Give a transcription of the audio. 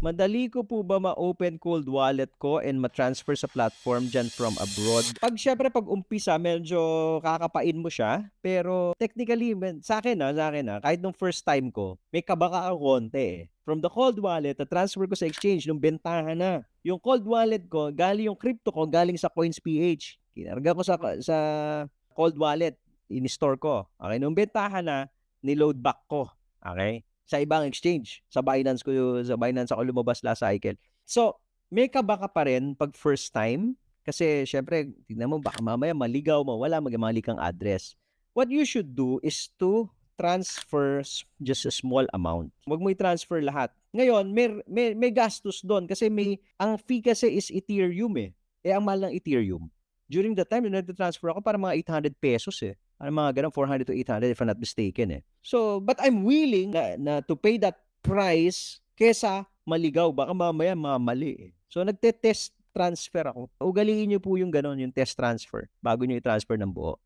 Madali ko po ba ma-open cold wallet ko and ma-transfer sa platform diyan from abroad? Siyempre 'pag umpisa medyo kakapain mo siya, pero technically sa akin, kahit nung first time ko, may kaba ako konti, eh. From the cold wallet na-transfer ko sa exchange nung bentahan na. Yung cold wallet ko yung crypto ko galing sa Coins.ph. Kinarga ko sa cold wallet, in-store ko. Okay, nung bentahan na, ni-load back ko. Okay? Sa ibang exchange, sa Binance ako lumabas last cycle. So, may kaba ka pa rin 'pag first time, kasi siyempre tignan mo baka mamaya maligaw, mawala, mali kang address. What you should do is to transfer just a small amount. Huwag mo i-transfer lahat. Ngayon, may gastos do'n kasi ang fee kasi is Ethereum, eh. Eh, ang mahal ng Ethereum. During the time na nagta-transfer ako parang mga ₱800 eh. Parang mga gano'n, 400 to 800 if I'm not mistaken, eh. So, but I'm willing na to pay that price kesa maligaw, baka mamaya mamali, eh. So, nagte-test transfer ako. Ugaliin niyo po yung gano'n, yung test transfer bago niyo i-transfer ng buo.